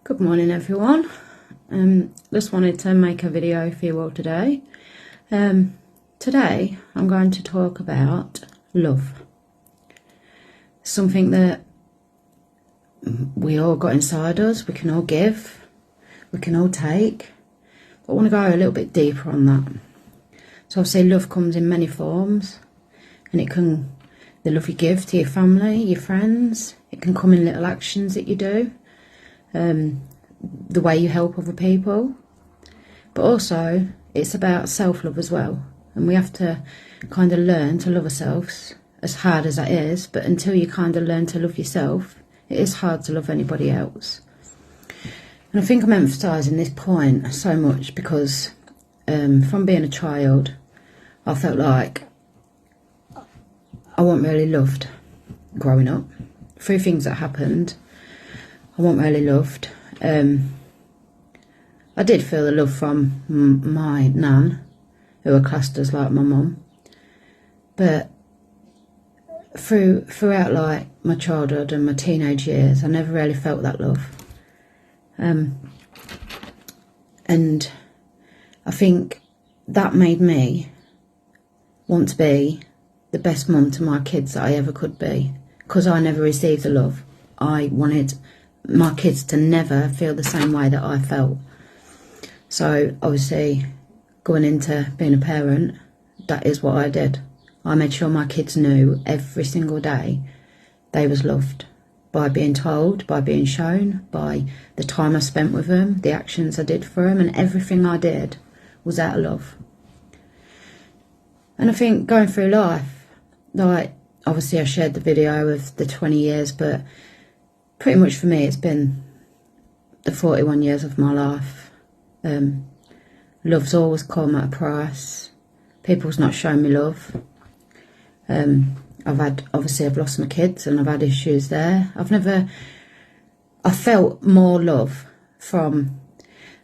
Good morning, everyone. Just wanted to make a video for you all today. Today I'm going to talk about love. Something that we all got inside us, we can all give, we can all take. But I want to go a little bit deeper on that. So obviously love comes in many forms, and it can, the love you give to your family, your friends, it can come in little actions that you do. The way you help other people, but also it's about self-love as well, and we have to kind of learn to love ourselves, as hard as that is. But until you kind of learn to love yourself, it is hard to love anybody else. And I think I'm emphasising this point so much because from being a child, I felt like I wasn't really loved growing up. Through things that happened, I wasn't really loved. I did feel the love from my nan, who were classed as like my mum, but throughout like my childhood and my teenage years, I never really felt that love. And I think that made me want to be the best mum to my kids that I ever could be, because I never received the love. I wanted my kids to never feel the same way that I felt. So obviously going into being a parent, that is what I did. I made sure my kids knew every single day they was loved, by being told, by being shown, by the time I spent with them, the actions I did for them, and everything I did was out of love. And I think going through life, like obviously I shared the video of the 20 years, but pretty much for me it's been the 41 years of my life. Love's always come at a price. People's not shown me love. I've lost my kids and I've had issues there. I felt more love from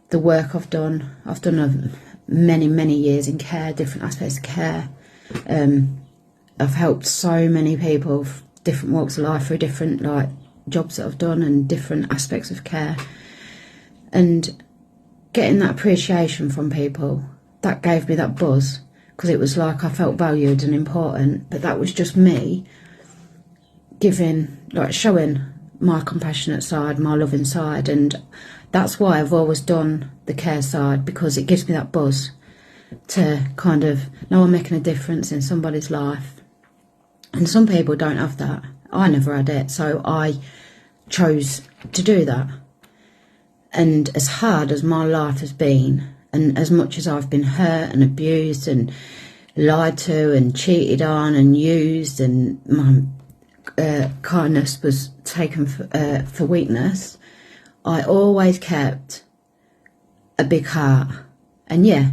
the work I've done. I've done many years in care, different aspects of care. I've helped so many people, different walks of life, through different like jobs that I've done and different aspects of care. And getting that appreciation from people, that gave me that buzz, because it was like I felt valued and important. But that was just me giving, like showing my compassionate side, my loving side. And that's why I've always done the care side, because it gives me that buzz to kind of know I'm making a difference in somebody's life. And some people don't have that. I never had it, so I chose to do that. And as hard as my life has been, and as much as I've been hurt and abused and lied to and cheated on and used, and my kindness was taken for weakness, I always kept a big heart. And yeah,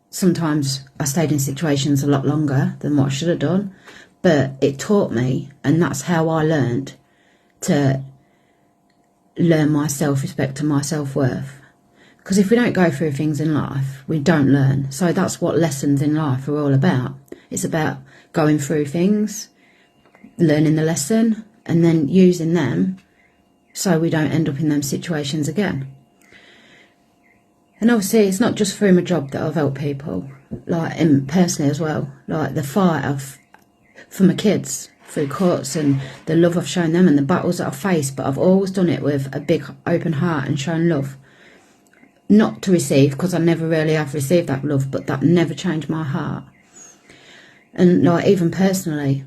sometimes I stayed in situations a lot longer than what I should have done, but it taught me, and that's how I learned to learn my self-respect and my self-worth. Because if we don't go through things in life, we don't learn. So that's what lessons in life are all about. It's about going through things, learning the lesson, and then using them so we don't end up in them situations again. And obviously it's not just through my job that I've helped people, like and personally as well, like the fight for my kids through courts, and the love I've shown them and the battles that I've faced. But I've always done it with a big open heart and shown love. Not to receive, because I never really have received that love, but that never changed my heart. And like even personally,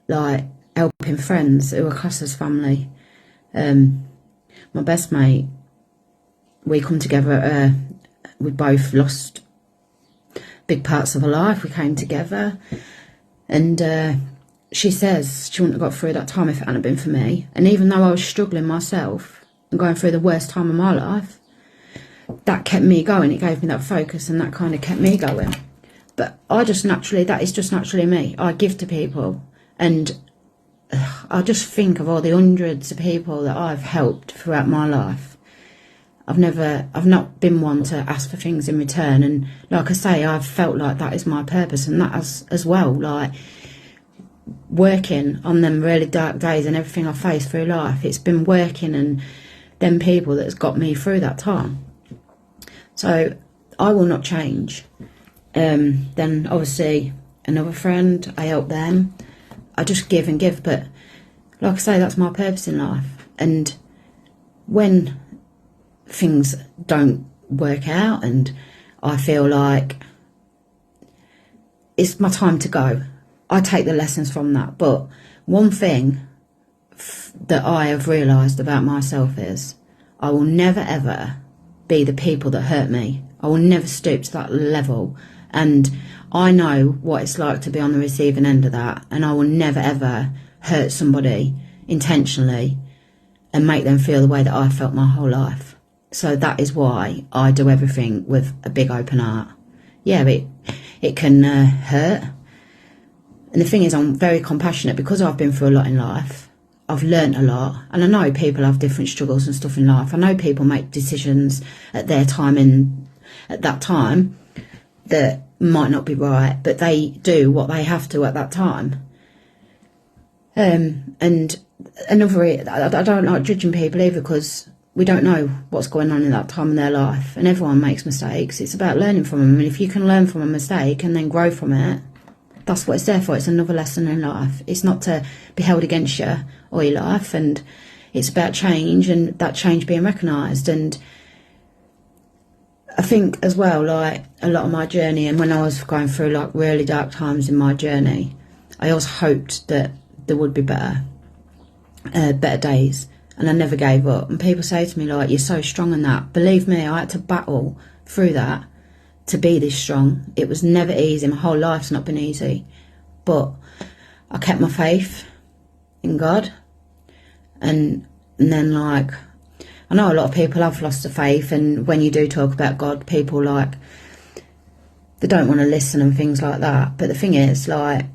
like helping friends who are classed as family. My best mate, we come together, we both lost big parts of our life. We came together, and she says she wouldn't have got through that time if it hadn't been for me. And even though I was struggling myself and going through the worst time of my life, that kept me going. It gave me that focus, and that kind of kept me going. But that is just naturally me. I give to people, and I just think of all the hundreds of people that I've helped throughout my life. I've not been one to ask for things in return. And like I say, I've felt like that is my purpose, and that as well, like working on them really dark days and everything I faced through life. It's been working and them people that's got me through that time. So I will not change. Then obviously another friend, I help them. I just give and give, but like I say, that's my purpose in life. And when things don't work out and I feel like it's my time to go, I take the lessons from that. But one thing that I have realised about myself is I will never ever be the people that hurt me. I will never stoop to that level. And I know what it's like to be on the receiving end of that, and I will never ever hurt somebody intentionally and make them feel the way that I felt my whole life. So that is why I do everything with a big open heart. Yeah, it can hurt. And the thing is, I'm very compassionate because I've been through a lot in life. I've learnt a lot, and I know people have different struggles and stuff in life. I know people make decisions at their time at that time that might not be right, but they do what they have to at that time. And another, I don't like judging people either, because we don't know what's going on in that time in their life, and everyone makes mistakes. It's about learning from them, and if you can learn from a mistake and then grow from it, that's what it's there for. It's another lesson in life. It's not to be held against you or your life, and it's about change, and that change being recognised. And I think as well, like a lot of my journey, and when I was going through like really dark times in my journey, I always hoped that there would be better days, and I never gave up. And people say to me like, you're so strong in that. Believe me, I had to battle through that to be this strong. It was never easy. My whole life's not been easy, but I kept my faith in God. And then, like, I know a lot of people have lost their faith, and when you do talk about God, people like, they don't want to listen and things like that. But the thing is, like,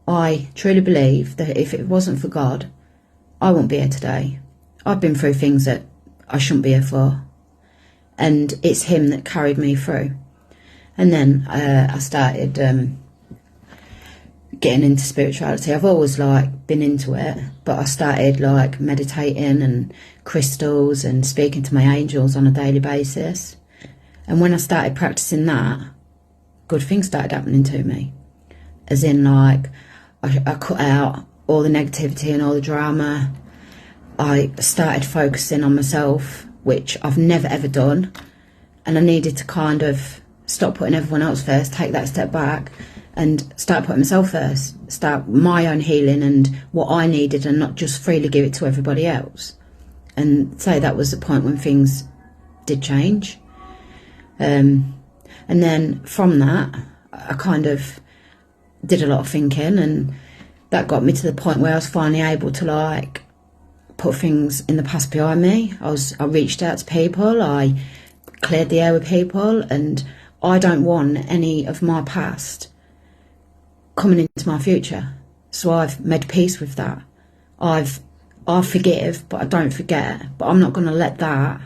I truly believe that if it wasn't for God, I wouldn't be here today. I've been through things that I shouldn't be here for, and it's him that carried me through. And then I started getting into spirituality. I've always like been into it, but I started like meditating and crystals and speaking to my angels on a daily basis. And when I started practicing that, good things started happening to me. As in, like, I cut out all the negativity and all the drama. I started focusing on myself, which I've never ever done. And I needed to kind of stop putting everyone else first, take that step back and start putting myself first, start my own healing and what I needed, and not just freely give it to everybody else. And so that was the point when things did change. And then from that, I kind of did a lot of thinking, and that got me to the point where I was finally able to like put things in the past behind me. I reached out to people, I cleared the air with people, and I don't want any of my past coming into my future. So I've made peace with that. I forgive, but I don't forget. But I'm not going to let that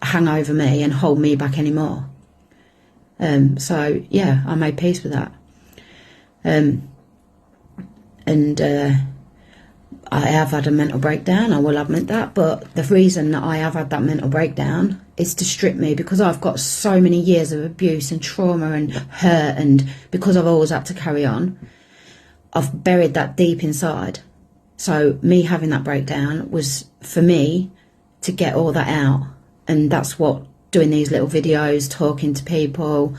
hang over me and hold me back anymore. So yeah, I made peace with that. I have had a mental breakdown, I will admit that, but the reason that I have had that mental breakdown is to strip me, because I've got so many years of abuse and trauma and hurt, and because I've always had to carry on, I've buried that deep inside. So me having that breakdown was for me to get all that out, and that's what doing these little videos, talking to people,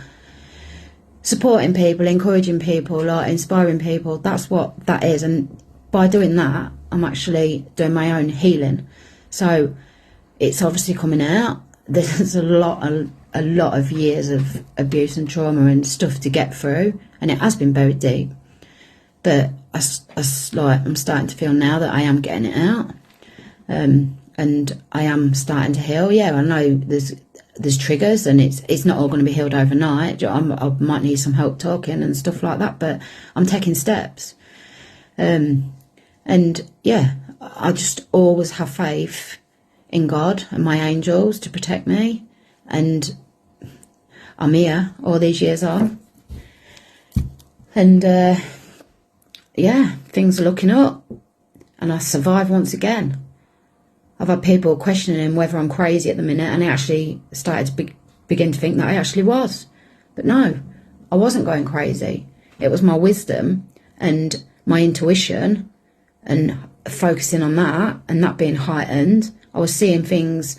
supporting people, encouraging people, like inspiring people, that's what that is. And by doing that, I'm actually doing my own healing. So it's obviously coming out. There's a lot of years of abuse and trauma and stuff to get through, and it has been buried deep. But I'm starting to feel now that I am getting it out, and I am starting to heal. Yeah, I know there's triggers, and it's not all going to be healed overnight. I might need some help talking and stuff like that, but I'm taking steps. And yeah, I just always have faith in God and my angels to protect me, and I'm here all these years on, and yeah, things are looking up, and I survived once again. I've had people questioning whether I'm crazy at the minute, and I actually started to begin to think that I actually was. But no, I wasn't going crazy. It was my wisdom and my intuition and focusing on that, and that being heightened. I was seeing things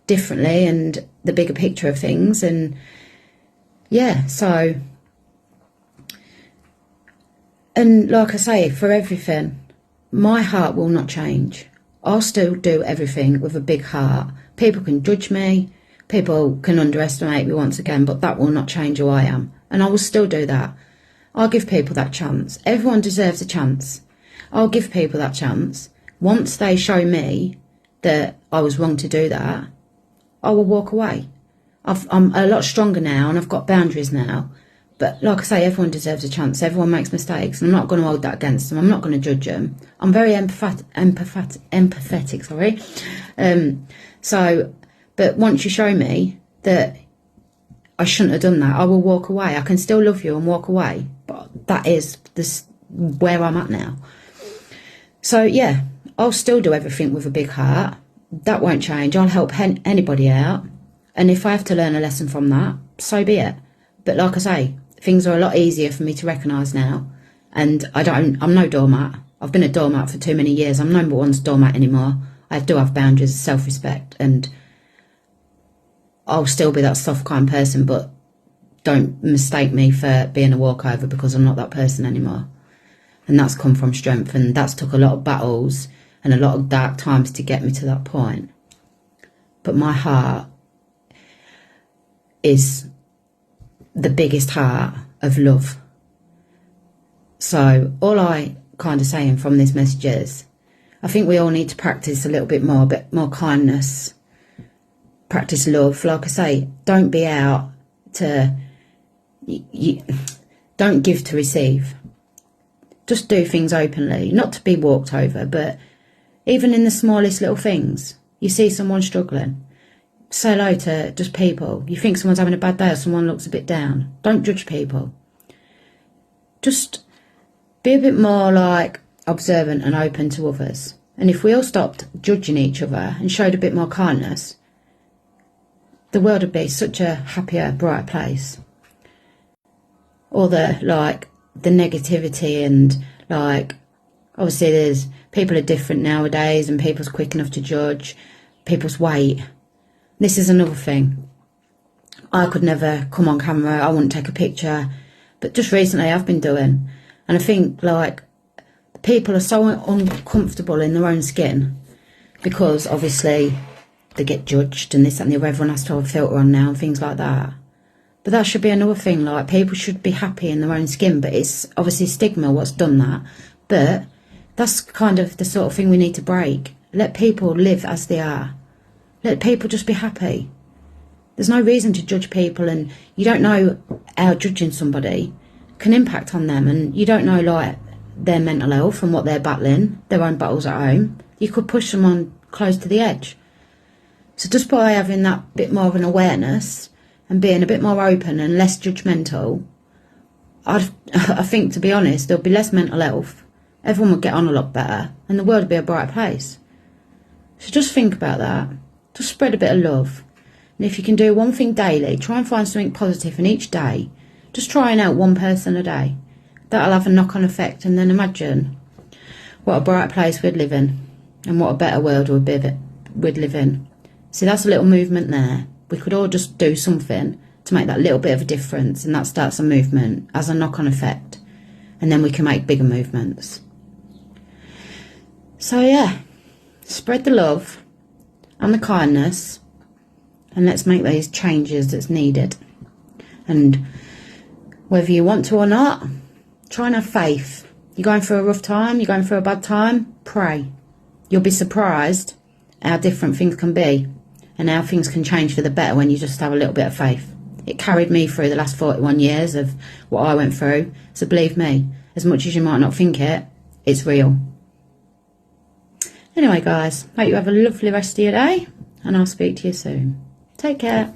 differently and the bigger picture of things. And yeah, so, and like I say, for everything, my heart will not change. I'll still do everything with a big heart. People can judge me, people can underestimate me once again, but that will not change who I am. And I will still do that. I'll give people that chance. Everyone deserves a chance. I'll give people that chance. Once they show me that I was wrong to do that, I will walk away. I'm a lot stronger now, and I've got boundaries now. But like I say, everyone deserves a chance. Everyone makes mistakes, and I'm not going to hold that against them. I'm not going to judge them. I'm very empathetic. So, but once you show me that I shouldn't have done that, I will walk away. I can still love you and walk away, but that is where I'm at now. So yeah, I'll still do everything with a big heart. That won't change. I'll help anybody out, and if I have to learn a lesson from that, so be it. But like I say, things are a lot easier for me to recognise now, and I'm no doormat. I've been a doormat for too many years. I'm no one's doormat anymore. I do have boundaries, self-respect, and I'll still be that soft, kind person, but don't mistake me for being a walkover, because I'm not that person anymore. And that's come from strength, and that's took a lot of battles and a lot of dark times to get me to that point. But my heart is the biggest heart of love. So all I kind of saying from this message is, I think we all need to practice a bit more kindness, practice love. Like I say, don't be out to, don't give to receive. Just do things openly, not to be walked over, but even in the smallest little things. You see someone struggling, say hello to just people. You think someone's having a bad day or someone looks a bit down. Don't judge people. Just be a bit more like observant and open to others. And if we all stopped judging each other and showed a bit more kindness, the world would be such a happier, brighter place. All the negativity and obviously there's people are different nowadays, and people's quick enough to judge people's weight. This is another thing. I could never come on camera, I wouldn't take a picture, but just recently I've been doing, and I think people are so uncomfortable in their own skin because obviously they get judged and this and the other. Everyone has to have a filter on now and things like that. But that should be another thing, people should be happy in their own skin, but it's obviously stigma what's done that. But that's kind of the sort of thing we need to break. Let people live as they are. Let people just be happy. There's no reason to judge people, and you don't know how judging somebody can impact on them, and you don't know their mental health and what they're battling, their own battles at home. You could push someone close to the edge. So just by having that bit more of an awareness and being a bit more open and less judgmental, I think, to be honest, there'll be less mental health. Everyone would get on a lot better, and the world would be a brighter place. So just think about that. Just spread a bit of love. And if you can do one thing daily, try and find something positive in each day. Just try and help one person a day. That'll have a knock-on effect, and then imagine what a brighter place we'd live in, and what a better world we'd live in. See, that's a little movement there. We could all just do something to make that little bit of a difference, and that starts a movement as a knock-on effect, and then we can make bigger movements. So yeah, spread the love and the kindness, and let's make these changes that's needed. And whether you want to or not, try and have faith. You're going through a rough time, you're going through a bad time, pray. You'll be surprised how different things can be, and how things can change for the better when you just have a little bit of faith. It carried me through the last 41 years of what I went through. So believe me, as much as you might not think it, it's real. Anyway, guys, hope you have a lovely rest of your day, and I'll speak to you soon. Take care.